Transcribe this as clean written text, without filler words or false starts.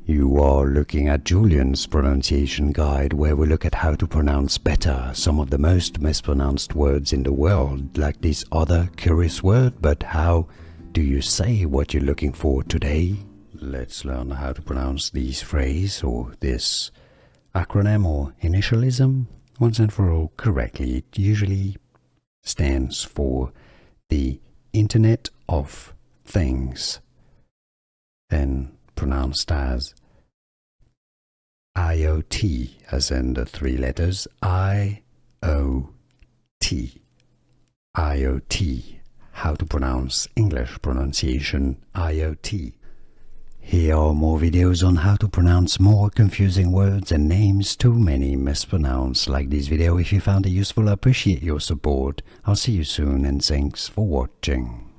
You are looking at Julian's pronunciation guide, where we look at how to pronounce better some of the most mispronounced words in the world, like this other curious word. But how do you say what you're looking for today? Let's learn how to pronounce this phrase or this acronym or initialism once and for all correctly. It usually stands for the Internet of Things, and pronounced as IoT, as in the three letters IoT. IoT. How to pronounce English pronunciation IoT. Here are more videos on how to pronounce more confusing words and names too many mispronounced. Like this video if you found it useful. I appreciate your support. I'll see you soon and thanks for watching.